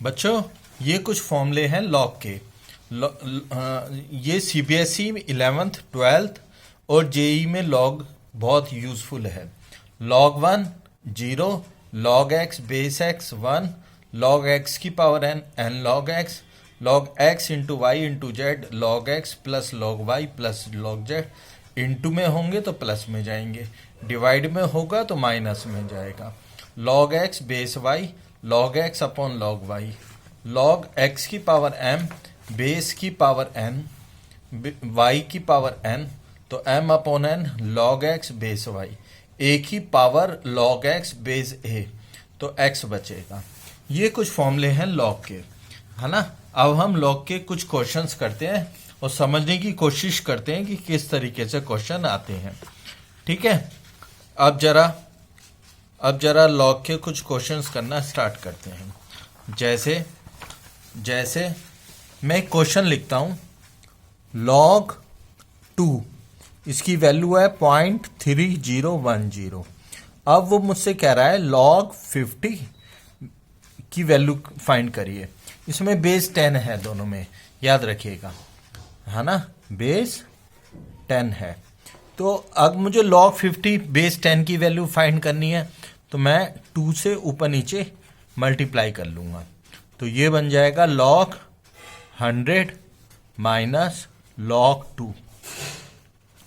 बच्चों, ये कुछ फॉर्मूले हैं लॉग के। ये सीबीएसई 11th 12th और जेई में लॉग बहुत यूजफुल है। Log 1 0, log x base x 1, log x की power N N log x into y into z, log x plus log Y plus log z. Into में होंगे तो plus में जाएंगे, डिवाइड में होगा तो माइनस में जाएगा। Log x base y, log x upon log Y, log x की पावर एम बेस की पावर एन वाई की पावर एन, तो m upon N log x base y, a की power log x base a, तो x बचेगा। ये कुछ फॉर्मूले हैं लॉग के, है ना। अब हम लॉग के कुछ क्वेश्चंस करते हैं और समझने की कोशिश करते हैं कि किस तरीके से क्वेश्चन आते हैं। ठीक है, अब जरा लॉग के कुछ क्वेश्चंस करना स्टार्ट करते हैं। जैसे मैं एक क्वेश्चन लिखता हूं, log 2 इसकी वैल्यू है 0.3010। अब वो मुझसे कह रहा है log 50 की वैल्यू फाइंड करिए। इसमें बेस 10 है दोनों में, याद रखिएगा, है ना, बेस 10 है। तो अब मुझे log 50 बेस 10 की वैल्यू फाइंड करनी है, तो मैं 2 से ऊपर नीचे मल्टीप्लाई कर लूंगा, तो ये बन जाएगा log 100 माइनस log 2।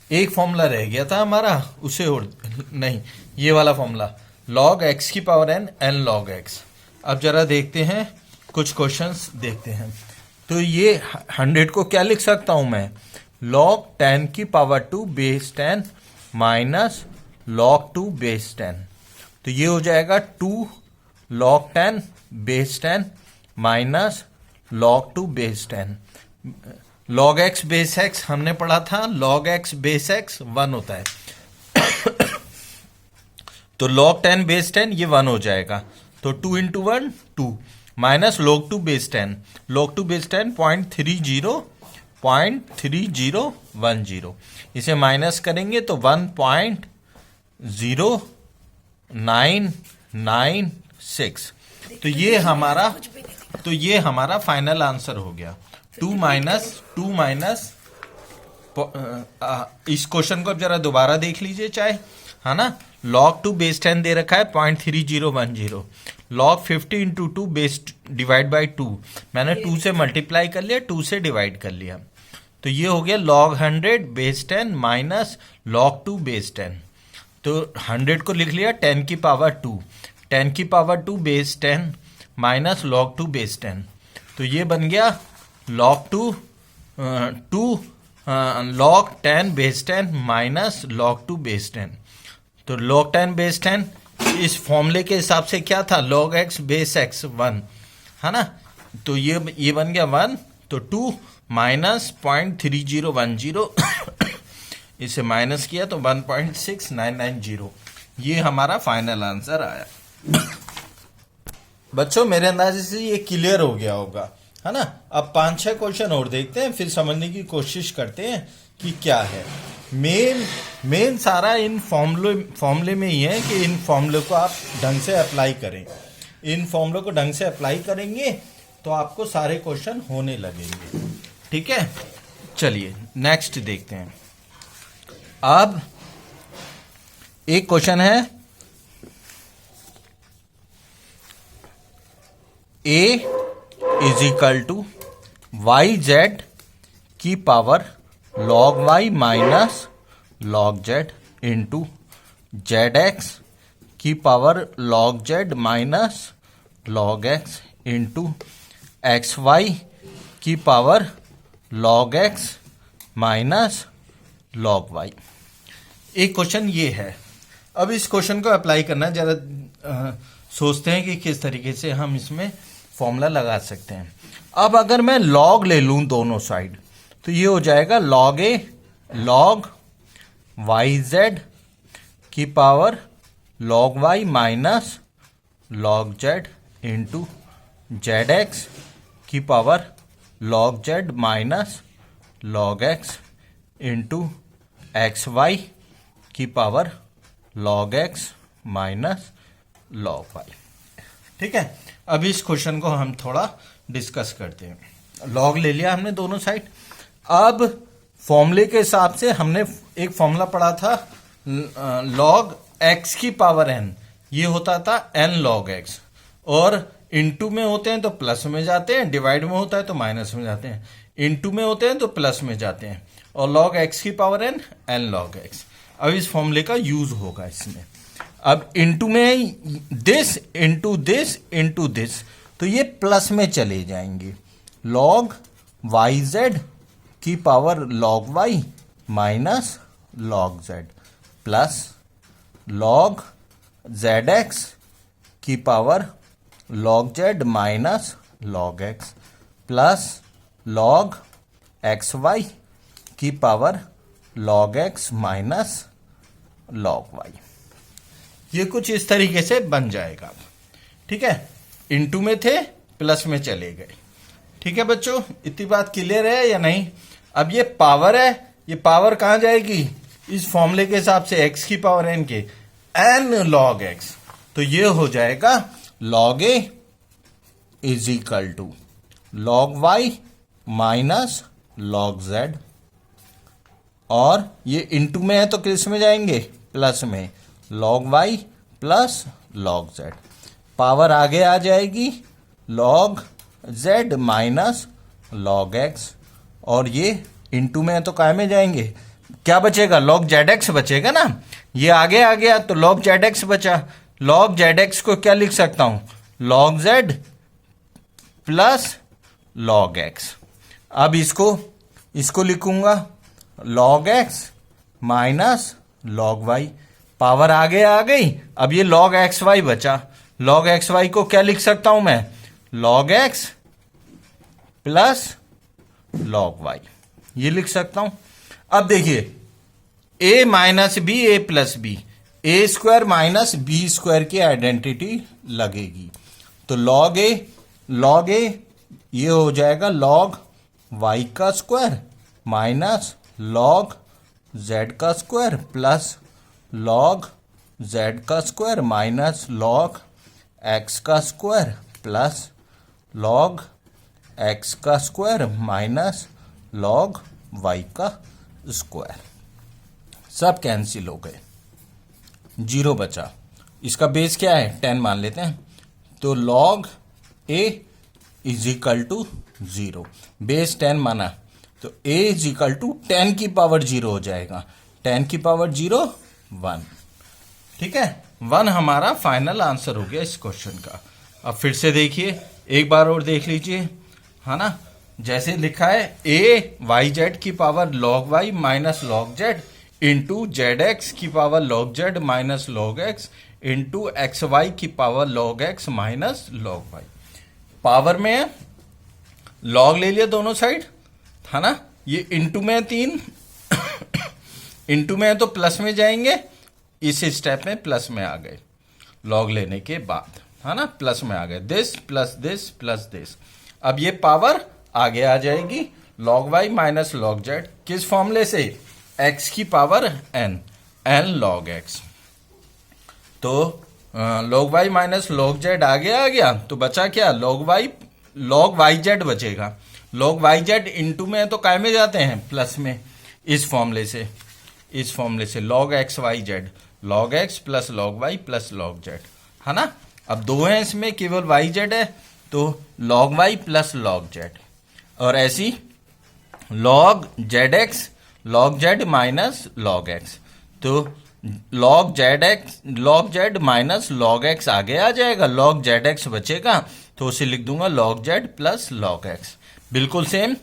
एक फॉर्मूला रह गया था हमारा, उसे और नहीं, ये वाला फॉर्मूला log x की power n n log x। अब जरा देखते हैं कुछ क्वेश्चंस देखते हैं। तो ये 100 को क्या लिख सकता हूं मैं, log 10 की power 2 base 10 minus log 2 base 10, तो ये हो जाएगा 2 log 10 base 10 minus log 2 base 10। log x base x हमने पढ़ा था, log x बेस x 1 होता है तो log 10 बेस 10 ये 1 हो जाएगा, तो 2 into 1 2 minus log 2 base 10, log 2 base 10 0.3010, इसे माइनस करेंगे तो 1.0996। तो ये हमारा फाइनल आंसर हो गया। 2 माइनस इस क्वेश्चन को अब जरा दोबारा देख लीजिए चाहे, है ना। log 2 बेस 10 दे रखा है 0.3010, log 50 into 2 base divide by 2, मैंने 2 से मल्टीप्लाई कर लिया, 2 से डिवाइड कर लिया, तो ये हो गया log 100 base 10 minus log 2 base 10। तो 100 को लिख लिया 10 की पावर 2, 10 की power 2 base 10 minus log 2 base 10, तो ये बन गया log 10 base 10 minus log 2 base 10। तो log 10 बेस 10 इस फॉर्मूले के हिसाब से क्या था, log x बेस x 1, है ना, तो ये बन गया 1, तो 2 माइनस 0.3010 इसे माइनस किया तो 1.6990, ये हमारा फाइनल आंसर आया। बच्चों, मेरे अंदाजे से ये क्लियर हो गया होगा, है ना। अब 5-6 क्वेश्चन और देखते हैं, फिर समझने की कोशिश करते हैं कि क्या है। मेन सारा इन फॉर्मूले में ही है कि इन फॉर्मूले को आप ढंग से अप्लाई करें। इन फॉर्मूले को ढंग से अप्लाई करेंगे तो आपको सारे क्वेश्चन होने लगेंगे। ठीक है, चलिए नेक्स्ट देखते हैं। अब एक क्वेश्चन है, a is equal to y z की power log y minus log z into z x की power log z minus log x into x Y की power log x minus log y। एक question ये है। अब इस question को apply करना, जरा सोचते हैं कि किस तरीके से हम इसमें फॉर्मूला लगा सकते हैं। अब अगर मैं log ले लूं दोनों साइड, तो ये हो जाएगा log a log yz की power log y minus log z into z x की power log z minus log x into x Y की power log x minus log y। ठीक है, अब इस क्वेश्चन को हम थोड़ा डिस्कस करते हैं। लॉग ले लिया हमने दोनों साइड। अब फॉर्मूले के हिसाब से हमने एक फॉर्मूला पढ़ा था, लॉग एक्स की पावर एन, ये होता था एन लॉग एक्स, और इनटू में होते हैं तो प्लस में जाते हैं, डिवाइड में होता है तो माइनस में जाते हैं, इनटू में होते हैं तो प्लस में जाते हैं, और लॉग एक्स की power N, N log X. अब इस फॉर्मूले का यूज होगा इसमें। अब इनटू में this into this into this, तो ये प्लस में चले जाएंगे। लॉग वाई जेड की power log Y minus log Z, plus log Z x की power log Z minus log x, plus log x Y की power log x minus log Y. ये कुछ इस तरीके से बन जाएगा। ठीक है, इनटू में थे, प्लस में चले गए। ठीक है बच्चों, इतनी बात क्लियर है या नहीं? अब ये पावर है, ये पावर कहां जाएगी? इस फॉर्मूले के हिसाब से एक्स की पावर एन के एन लॉग एक्स, तो ये हो जाएगा log A is equal to log Y minus log Z, और ये इनटू में है तो किस में जाएंगे? प्लस में, log Y plus log Z. Power आगे आ जाएगी log Z minus log X, और ये इनटू में है तो काय में जाएंगे? क्या बचेगा? लॉग जेड एक्स बचेगा ना। ये आगे आ गया तो लॉग जेड एक्स बचा। लॉग जेड एक्स को क्या लिख सकता हूं? Log Z plus log X. अब इसको लिखूंगा log x minus log Y. Power आगे आ गई, अब ये लॉग एक्स वाई बचा। लॉग एक्स वाई को क्या लिख सकता हूं मैं? Log x plus log Y, ये लिख सकता हूं। अब देखिए, A minus B A plus B, A square minus B square की आइडेंटिटी लगेगी, तो लॉग ए ये हो जाएगा लॉग वाई का स्क्वायर माइनस लॉग जेड का स्क्वायर प्लस लॉग जेड का स्क्वायर माइनस लॉग एक्स का स्क्वायर प्लस लॉग एक्स का स्क्वायर माइनस लॉग वाई का स्क्वायर। सब कैंसिल हो गए, जीरो बचा। इसका बेस क्या है? 10 मान लेते हैं, तो log A is equal to 0। Base 10 माना तो a इज इक्वल टू 10 की पावर 0 हो जाएगा। 10 की पावर 0 1। ठीक है, 1 हमारा फाइनल आंसर हो गया इस क्वेश्चन का। अब फिर से देखिए, एक बार और देख लीजिए, है ना। जैसे लिखा है ए वाई जेड की power log Y minus log z into z x की power log Z minus log x into x Y की power log x minus log Y. Power में लॉग ले लिया दोनों साइड, है ना। ये इंटू में 3 इंटू में है तो प्लस में जाएंगे, इस स्टेप में प्लस में आ गए लॉग लेने के बाद, है ना। प्लस में आ गए, this plus this plus this. अब ये पावर आगे आ जाएगी log Y minus log z, किस फॉर्मूले से? एक्स की power N, N log x. तो log Y minus log z आगे आ गया, तो बचा क्या? लॉग वाई जेड बचेगा। लॉग वाई जेड इंटू में है तो काय में जाते हैं? प्लस में। इस फॉर्मूले से log x Y Z, log x plus log Y plus log Z, है ना। अब दो हैं इसमें, केवल वाई जेड है, तो log Y plus log Z, और ऐसी log Z x log Z minus log x, तो log Z minus log x आगे आ जाएगा, लॉग जेड एक्स बचेगा, तो उसे लिख दूंगा log Z plus log X. बिल्कुल सेम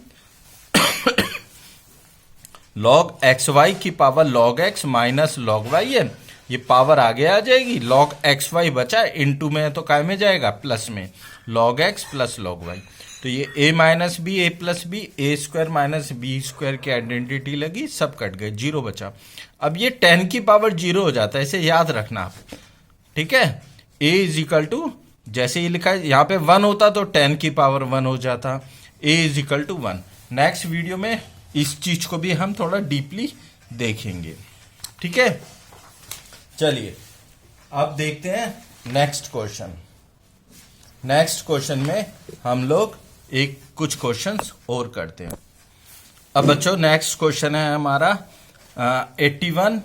लॉग एक्स वाई की power log x minus log Y है, ये पावर आगे आ जाएगी, लॉग एक्स वाई बचा, इनटू में है तो काय में जाएगा? प्लस में, log x plus log Y. तो ये a minus B A plus B, A square minus B square की आइडेंटिटी लगी, सब कट गए, 0 बचा। अब ये 10 की पावर 0 हो जाता है, इसे याद रखना आप। ठीक है, a इज इक्वल टू, जैसे ये लिखा है यहाँ पे 1 होता तो 10 की पावर 1 हो जाता, a is equal to 1। Next video में इस चीज को भी हम थोड़ा डीपली देखेंगे। ठीक है, चलिए अब देखते हैं नेक्स्ट क्वेश्चन। नेक्स्ट क्वेश्चन में हम लोग कुछ क्वेश्चंस और करते हैं। अब बच्चों नेक्स्ट क्वेश्चन है हमारा 81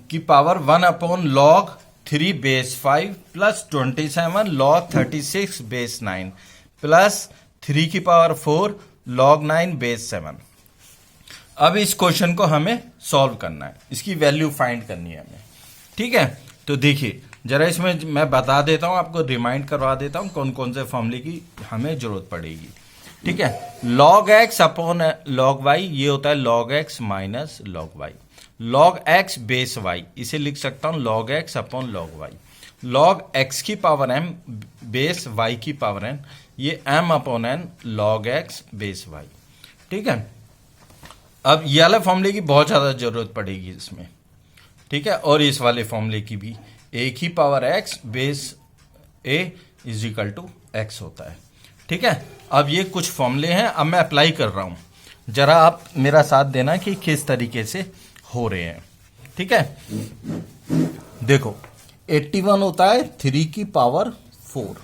की power 1 upon log 3 base 5 plus 27 log 36 base 9 plus 3 की पावर 4 लॉग 9 बेस 7। अब इस क्वेश्चन को हमें सॉल्व करना है, इसकी वैल्यू फाइंड करनी है हमें। ठीक है, तो देखिए जरा इसमें मैं बता देता हूं, आपको रिमाइंड करवा देता हूं कौन कौन से फॉर्मूले की हमें जरूरत पड़ेगी। ठीक है, log x upon log Y, ये होता है log x minus log Y. Log x base Y, इसे लिख सकता हूं log x upon log Y. Log x की पावर एम बेस वाई की पावर एन, ये M upon N log x base Y. ठीक है, अब ये वाले फॉर्मूले की बहुत ज्यादा जरूरत पड़ेगी इसमें। ठीक है, और इस वाले फॉर्मूले की भी, ए की power X base A is equal to X होता है। ठीक है, अब ये कुछ फॉर्मूले हैं, अब मैं अप्लाई कर रहा हूं, जरा आप मेरा साथ देना कि किस तरीके से हो रहे हैं। ठीक है, देखो 81 होता है 3 की पावर 4।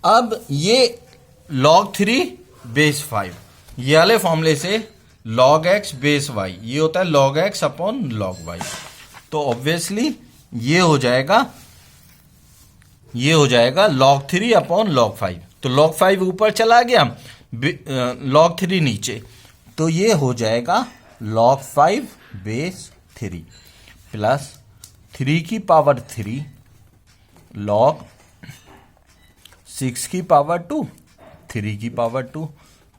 अब ये log 3 बेस 5, ये वाले फॉर्मूले से log x बेस y, ये होता है log x upon log y। तो ऑब्वियसली ये हो जाएगा log 3 अपॉन log 5। तो log 5 ऊपर चला गया, log 3 नीचे, तो ये हो जाएगा log 5 बेस 3 प्लस 3 की पावर 3 log 6 की पावर 2 3 की पावर 2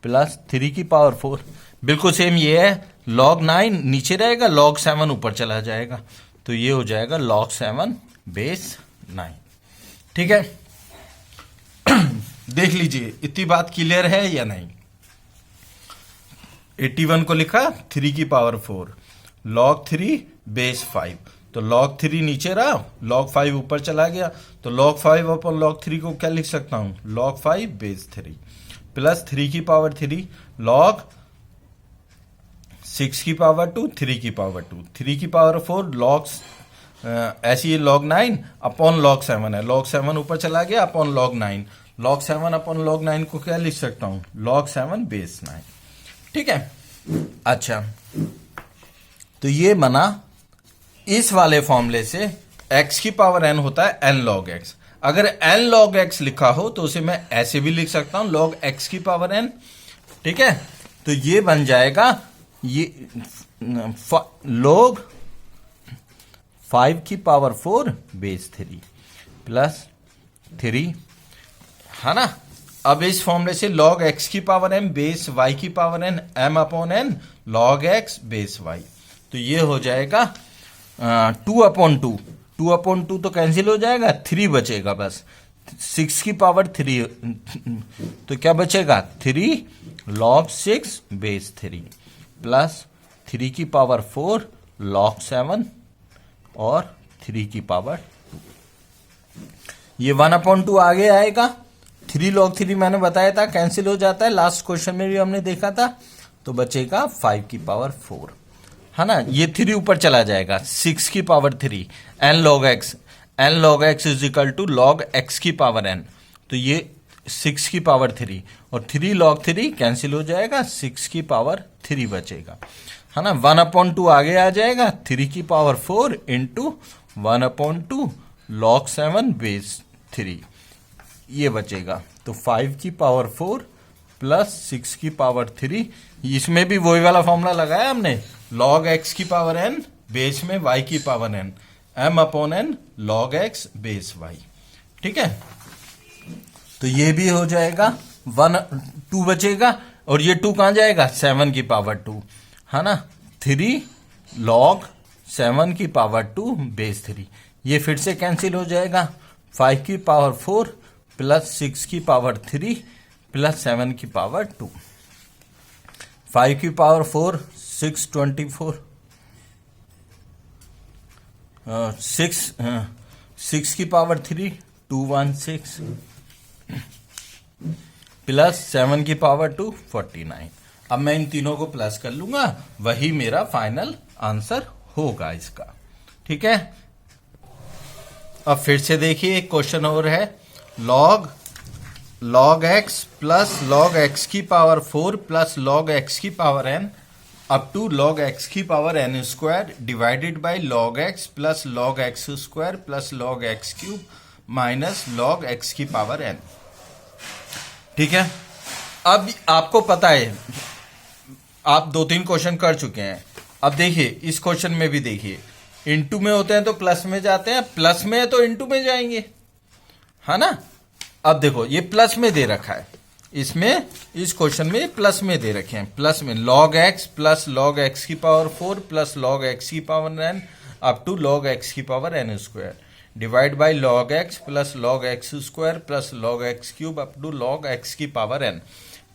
प्लस 3 की पावर 4। बिल्कुल सेम ये है, log 9 नीचे रहेगा, log 7 ऊपर चला जाएगा, तो ये हो जाएगा log 7 बेस 9। ठीक है, देख लीजिए इतनी बात क्लियर है या नहीं। 81 को लिखा 3 की पावर 4 log 3 बेस 5, तो log 3 नीचे रहा, log 5 ऊपर चला गया, तो log 5 अपन log 3 को क्या लिख सकता हूं, log 5 बेस 3 प्लस 3 की पावर 3 log 6 की पावर 2 3 की पावर 2 3 की पावर 4 log ऐसी log 9 अपॉन log 7 है, log 7 ऊपर चला गया upon log 9, log 7 upon log 9 को क्या लिख सकता हूं, log 7 बेस 9। ठीक है, अच्छा तो ये बना इस वाले फॉर्मूले से x की पावर n होता है n log x। अगर n log x लिखा हो तो उसे मैं ऐसे भी लिख सकता हूं log x की पावर n। ठीक है, तो ये बन जाएगा ये log 5 की पावर 4 बेस 3 प्लस 3, है ना। अब इस फॉर्मूले से log x की पावर m बेस y की power n m upon n log x base y, तो ये हो जाएगा 2 अपॉन 2 तो कैंसिल हो जाएगा, 3 बचेगा बस, 6 की पावर 3 तो क्या बचेगा 3 log 6 बेस 3 प्लस 3 की पावर 4 log 7 और 3 की पावर 2। ये 1/2 आगे आएगा, 3 log 3 मैंने बताया था कैंसिल हो जाता है, लास्ट क्वेश्चन में भी हमने देखा था, तो बचेगा 5 की पावर 4, है ना। ये 3 ऊपर चला जाएगा, 6 की power 3 n log x is equal to log x की पावर n, तो ये 6 की पावर 3 और 3 log 3 कैंसिल हो जाएगा, 6 की पावर 3 बचेगा, है ना। 1/2 आगे आ जाएगा, 3 की पावर 4 इंटू 1/2 log 7 बेस 3, ये बचेगा, तो 5 की पावर 4 प्लस 6 की पावर 3, इसमें भी वही वाला फॉर्मूला लगाया हमने, log x की पावर n बेस में y की power n m upon n log x base y। ठीक है, तो ये भी हो जाएगा, 2 बचेगा, और ये 2 कहां जाएगा, 7 की पावर 2, है ना। 3 log 7 की पावर 2 बेस 3, ये फिर से कैंसिल हो जाएगा, 5 की पावर 4 प्लस 6 की पावर 3 प्लस 7 की पावर 2, 5 की पावर 4 624, 6 की पावर 3 216 प्लस 7 की पावर 2 49। अब मैं इन तीनों को प्लस कर लूंगा, वही मेरा फाइनल आंसर होगा इसका। ठीक है, अब फिर से देखिए एक क्वेश्चन और है, log log x plus log x की पावर 4 प्लस log x की power n up to log x की power n square divided by log x plus log x square plus log x cube minus log x की power n। ठीक है, अब आपको पता है, आप 2-3 क्वेश्चन कर चुके हैं। अब देखिए इस क्वेश्चन में भी देखिए, इनटू में होते हैं तो प्लस में जाते हैं, प्लस में है तो इनटू में जाएंगे, है ना। अब देखो ये प्लस में दे रखा है, इसमें इस क्वेश्चन में प्लस में दे रखे हैं, प्लस में log x plus log x की पावर 4 प्लस log x की power n up to log x की power n square divide by log x plus log x square plus log x cube up to log x की power n।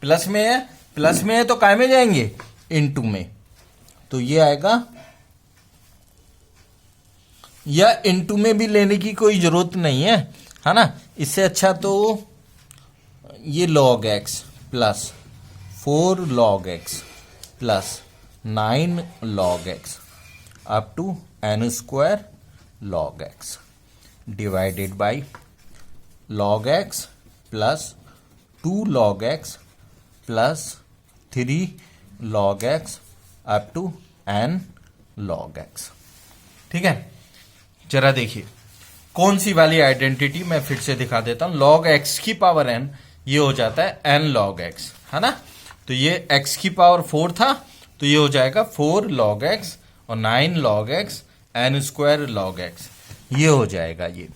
Plus में है तो काय में जाएंगे, into में, तो ये आएगा, या इनटू में भी लेने की कोई जरूरत नहीं है ना। इससे अच्छा तो ये log x plus 4 log x plus 9 log x up to n square log x divided by log x plus 2 log x plus 3 log x up to n log x। ठीक है, जरा देखिए कौन सी वाली आइडेंटिटी मैं फिर से दिखा देता हूं। log x की पावर n ये हो जाता है n log x, है ना। तो ये x की पावर 4 था तो ये हो जाएगा 4 log x और 9 log x n square log x, ये हो जाएगा ये।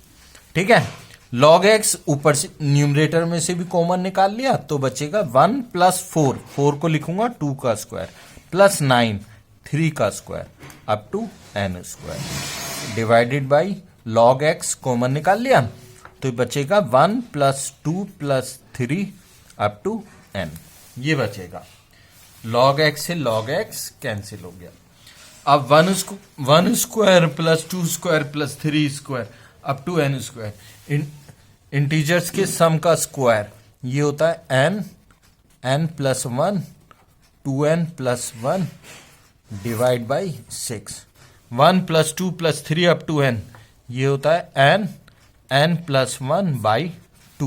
ठीक है, log x ऊपर से न्यूमरेटर में से भी कॉमन निकाल लिया तो बचेगा 1 प्लस 4 को लिखूंगा 2 का स्क्वायर प्लस 9 3 का square up to n square divided by log x common निकाल लिया तो बचेगा 1 plus 2 plus 3 up to n, ये बचेगा। log x से log x कैंसिल हो गया। अब 1 square plus 2 square plus 3 square up to n square, integers के सम का स्क्वायर ये होता है n plus 1 2n plus 1 divide by 6, 1 plus 2 plus 3 up to n ये होता है n प्लस 1 बाई 2।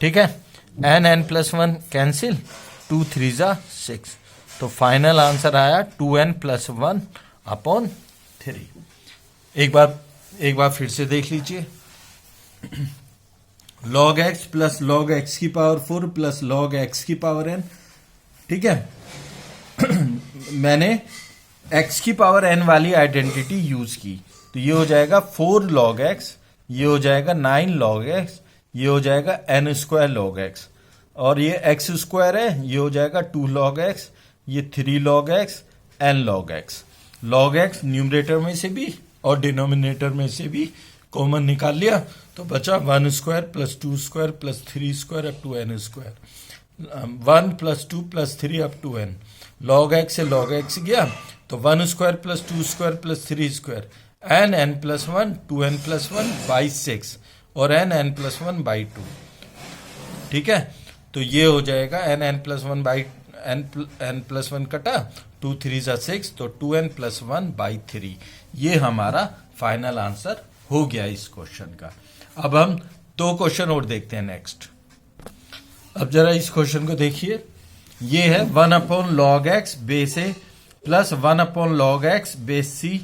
ठीक है, n प्लस 1 कैंसिल, 2 3 जा 6, तो फाइनल आंसर आया 2n प्लस 1 अपॉन 3। एक बार फिर से देख लीजिए, log x plus log x की पावर 4 प्लस log x की पावर n। ठीक है, मैंने x की पावर n वाली आइडेंटिटी यूज की तो ये हो जाएगा 4 log x, ये हो जाएगा 9 log x, ये हो जाएगा n स्क्वायर log x, और ये x स्क्वायर है ये हो जाएगा 2 log x, ये 3 log x n log x। log x numerator में से भी और डिनोमिनेटर में से भी कॉमन निकाल लिया तो बचा 1 square plus 2 square plus 3 square up to n square, 1 plus 2 plus 3 up to n। log x से log x गया तो 1 square plus 2 square plus 3 square n plus 1 2n plus 1 by 6 और n प्लस 1 बाई 2। ठीक है, तो ये हो जाएगा n plus 1 by n plus 1 कटा 2 3 जा 6 तो 2n प्लस 1 बाई 3, ये हमारा फाइनल आंसर हो गया इस क्वेश्चन का। अब हम 2 क्वेश्चन और देखते हैं नेक्स्ट। अब जरा इस क्वेश्चन को देखिए, ये है 1 upon log x base a plus 1 upon log x base c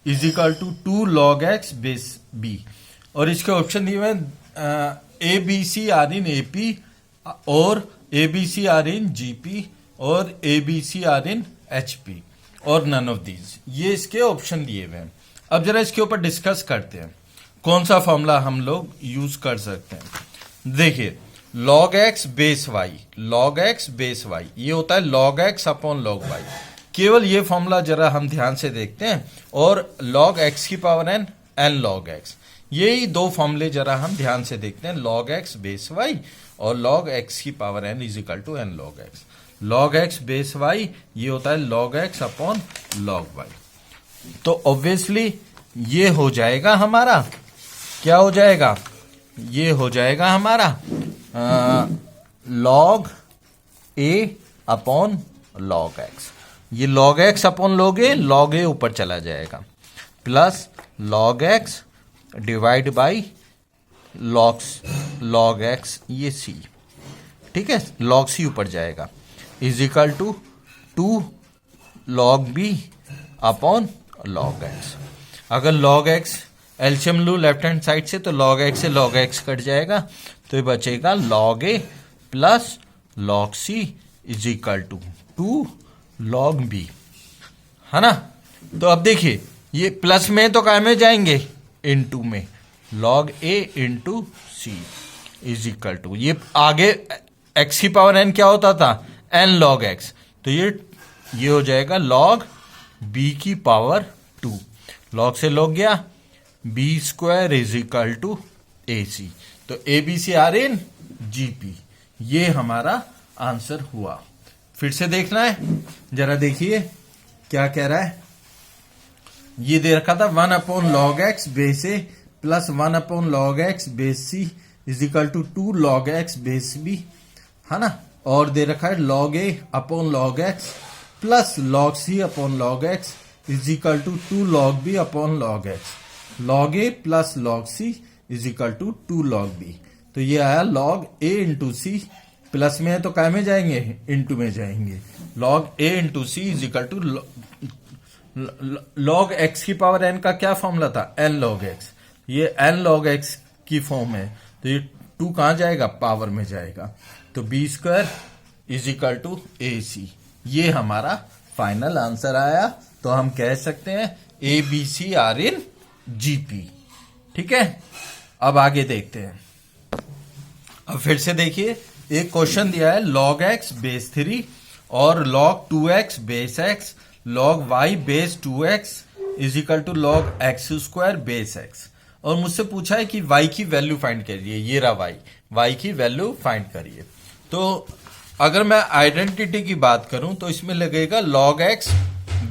is equal to 2 log x base b, और इसके ऑप्शन दिए हुए A B C are in A P और A B C are in G P और A B C are in H P और none of these, ये इसके option दिए हुए हैं। अब जरा इसके ऊपर डिस्कस करते हैं कौन सा फॉर्मूला हम लोग यूज कर सकते हैं। देखिए log x base y, log x base y ये होता है log x upon log y, केवल ये फॉर्मूला जरा हम ध्यान से देखते हैं, और log x की पावर n log x, यही 2 फॉर्मूले जरा हम ध्यान से देखते हैं, log x बेस y और log x की power n is equal to n log x। log x base y ये होता है log x upon log y, तो ऑब्वियसली ये हो जाएगा हमारा, क्या हो जाएगा, ये हो जाएगा हमारा log a upon log x, ये log x upon log a ऊपर चला जाएगा plus log x divide by log x ये c, ठीक है, log c ऊपर जाएगा, is equal to 2 log b upon log x। अगर log x एलसीएम लू लेफ्ट हैंड साइड से, तो log x से log x कट जाएगा, तो ये बचेगा log a plus log c is equal to 2 log b, है ना। तो अब देखिए, ये प्लस में तो काय में जाएंगे, इनटू में, log a into c is equal to, ये आगे x की पावर n क्या होता था, n log x, तो ये हो जाएगा log b की पावर 2, log से log गया, b square is equal to ac, तो ABC आर इन GP, ये हमारा आंसर हुआ। फिर से देखना है, जरा देखिए क्या कह रहा है। ये दे रखा था 1 upon log x base a plus 1 upon log x base c is equal to 2 log x base b, है ना। और दे रखा है log a upon log x plus log c upon log x is equal to 2 log b upon log x, log a plus log c is equal to 2 log b। तो ये आया log a into c, plus में है तो काय में जाएंगे, into में जाएंगे, log a into c is equal to log x की पावर n का क्या फॉर्मूला था, n log x, ये n log x की फॉर्म है, तो ये 2 कहां जाएगा, पावर में जाएगा, तो b square is equal to ac, ये हमारा फाइनल आंसर आया। तो हम कह सकते हैं ABC आर इन GP, ठीक है। अब आगे देखते हैं। अब फिर से देखिए, एक क्वेश्चन दिया है log x बेस 3 और log 2x base x, log y base 2x is equal to log x square base x, और मुझसे पूछा है कि y की वैल्यू फाइंड करिए, ये रहा y की वैल्यू फाइंड करिए। तो अगर मैं आइडेंटिटी की बात करूं तो इसमें लगेगा log x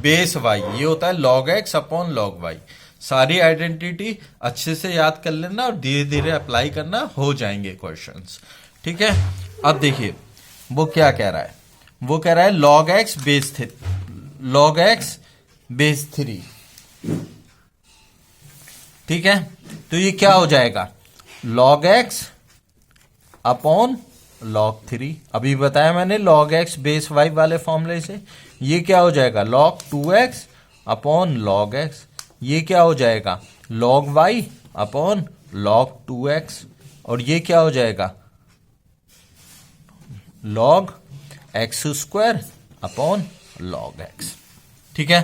बेस y, ये होता है log x upon log y। सारी आइडेंटिटी अच्छे से याद कर लेना और धीरे धीरे अप्लाई करना, हो जाएंगे क्वेश्चंस, ठीक है। अब देखिए वो क्या कह रहा है, वो कह रहा है log x बेस 3, ठीक है। तो ये क्या हो जाएगा, log x अपॉन log 3, अभी बताया मैंने log x बेस y वाले फॉर्मूले से। ये क्या हो जाएगा, log 2x upon log x, ये क्या हो जाएगा, log y upon log 2x, और ये क्या हो जाएगा, log x square upon log x, ठीक है।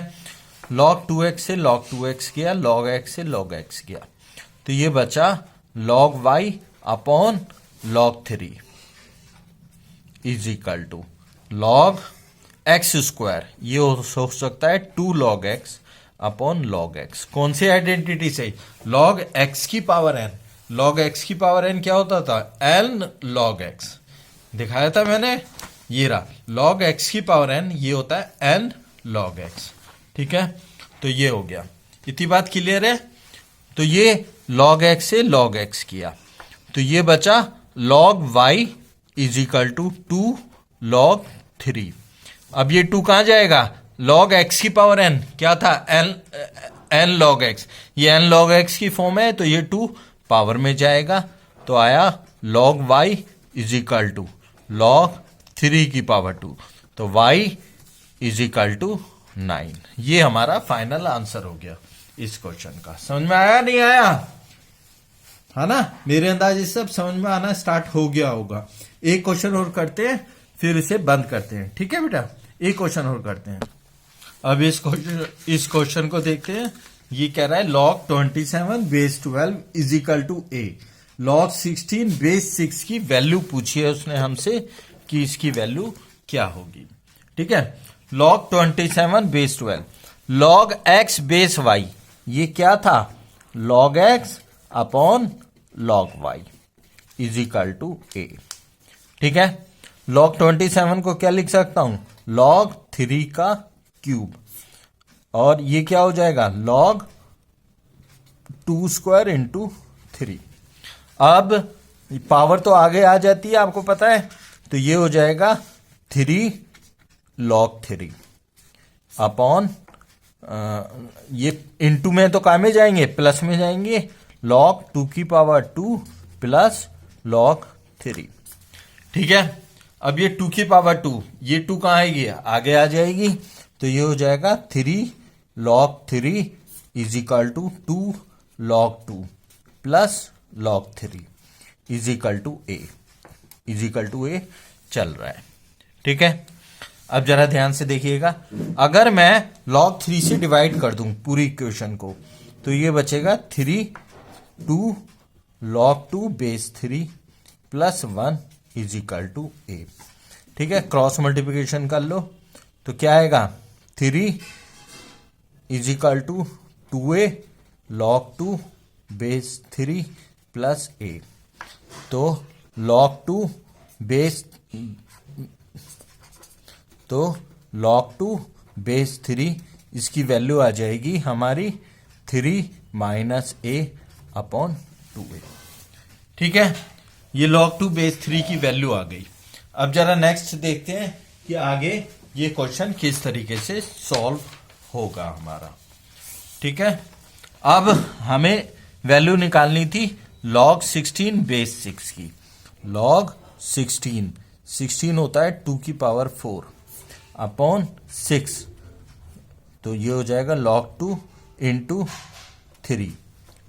log 2x से log 2x गया, log x से log x गया, तो ये बचा log y upon log 3 is equal to log x square, ये हो सकता है 2 log x upon log x। कौन सी आइडेंटिटी से, log x की पावर n, log x की पावर n क्या होता था, n log x, दिखाया था मैंने, ये रहा log x की पावर n, ये होता है n log x, ठीक है। तो ये हो गया, इतनी बात क्लियर है। तो ये log x से log x किया, तो ये बचा log y is equal to 2 log 3। अब ये 2 कहां जाएगा, log x की पावर n क्या था, n log x, ये n log x की फॉर्म है, तो ये 2 पावर में जाएगा, तो आया log y is equal to log 3 की पावर 2, तो y इज इक्वल टू 9। ये हमारा फाइनल आंसर हो गया इस क्वेश्चन का। समझ में आया नहीं आया, है ना। मेरे अंदाजे सब समझ में आना स्टार्ट हो गया होगा। एक क्वेश्चन और करते हैं, फिर इसे बंद करते हैं, ठीक है बेटा। एक क्वेश्चन और करते हैं। अब इस क्वेश्चन को देखते हैं। ये कह रहा है log 27 base 12 is equal to a, log 16 base 6 की वैल्यू पूछी है उसने हमसे कि इसकी वैल्यू क्या होगी, ठीक है। log 27 base 12, log x base y, ये क्या था, log x upon log y is equal to a, ठीक है। log 27 को क्या लिख सकता हूं, log 3 का क्यूब, और ये क्या हो जाएगा, log 2 स्क्वायर इंटू 3। अब पावर तो आगे आ जाती है, आपको पता है, तो ये हो जाएगा 3 log 3 अपॉन, ये इंटू में तो काय में जाएंगे, प्लस में जाएंगे, log 2 की पावर 2 प्लस log 3, ठीक है। अब ये 2 की पावर 2, ये 2 कहाँ आएगी, आगे आ जाएगी, तो ये हो जाएगा 3 log 3 is equal to 2 log 2 प्लस log 3 is equal to a, is equal to a चल रहा है। ठीक है, अब जरा ध्यान से देखिएगा, अगर मैं log 3 से डिवाइड कर दूं पूरी इक्वेशन को, तो ये बचेगा 3 2 log 2 base 3 plus 1 is equal to a. ठीक है, क्रॉस मल्टीप्लिकेशन कर लो तो क्या आएगा, 3 is equal to 2a log 2 base 3 plus a. तो log 2 बेस बेस 3 इसकी वैल्यू आ जाएगी हमारी 3 माइनस ए अपॉन 2a। ठीक है, ये log 2 बेस 3 की वैल्यू आ गई। अब जरा नेक्स्ट देखते हैं कि आगे ये क्वेश्चन किस तरीके से सॉल्व होगा हमारा। ठीक है, अब हमें वैल्यू निकालनी थी log 16 बेस 6 की। log 16 होता है 2 की पावर 4 अपॉन 6, तो ये हो जाएगा log 2 इंटू 3,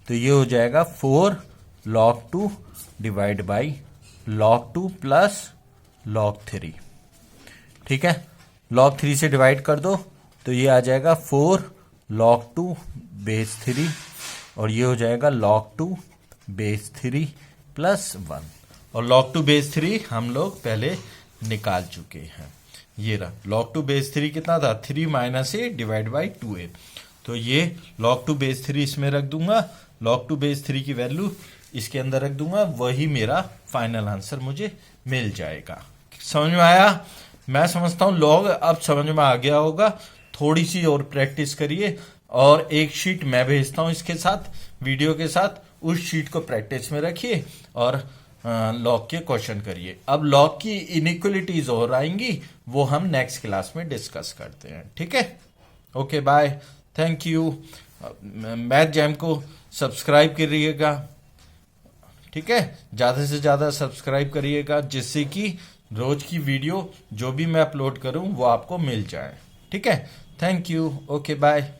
तो ये हो जाएगा 4 log 2 डिवाइड बाई log 2 प्लस log 3। ठीक है, log 3 से डिवाइड कर दो तो ये आ जाएगा 4 log 2 बेस 3 और ये हो जाएगा log 2 बेस 3 प्लस 1, और log 2 बेस 3 हम लोग पहले निकाल चुके हैं। ये रहा log 2 बेस 3 कितना था, 3 minus A divide by 2a, तो ये log 2 बेस 3 इसमें रख दूंगा, log 2 बेस 3 की वैल्यू इसके अंदर रख दूंगा, वही मेरा फाइनल आंसर मुझे मिल जाएगा। समझ में आया? मैं समझता हूं लॉग अब समझ में आ गया होगा, थोड़ी सी और प्रैक्टिस करिए, और एक शीट मैं भेजता हूं इसके साथ, वीडियो के साथ, उस शीट को प्रैक्टिस में रखिए और लॉग के क्वेश्चन करिए। अब लॉग की इनइक्वलिटीज और आएंगी, वो हम नेक्स्ट क्लास में डिस्कस करते हैं। ठीक है, okay bye, thank you. Math jam को सब्सक्राइब करिएगा। ठीक है, ज्यादा से ज्यादा सब्सक्राइब करिएगा, जिससे कि रोज की वीडियो जो भी मैं अपलोड करूं वो आपको मिल जाए। ठीक है, थैंक यू, ओके बाय।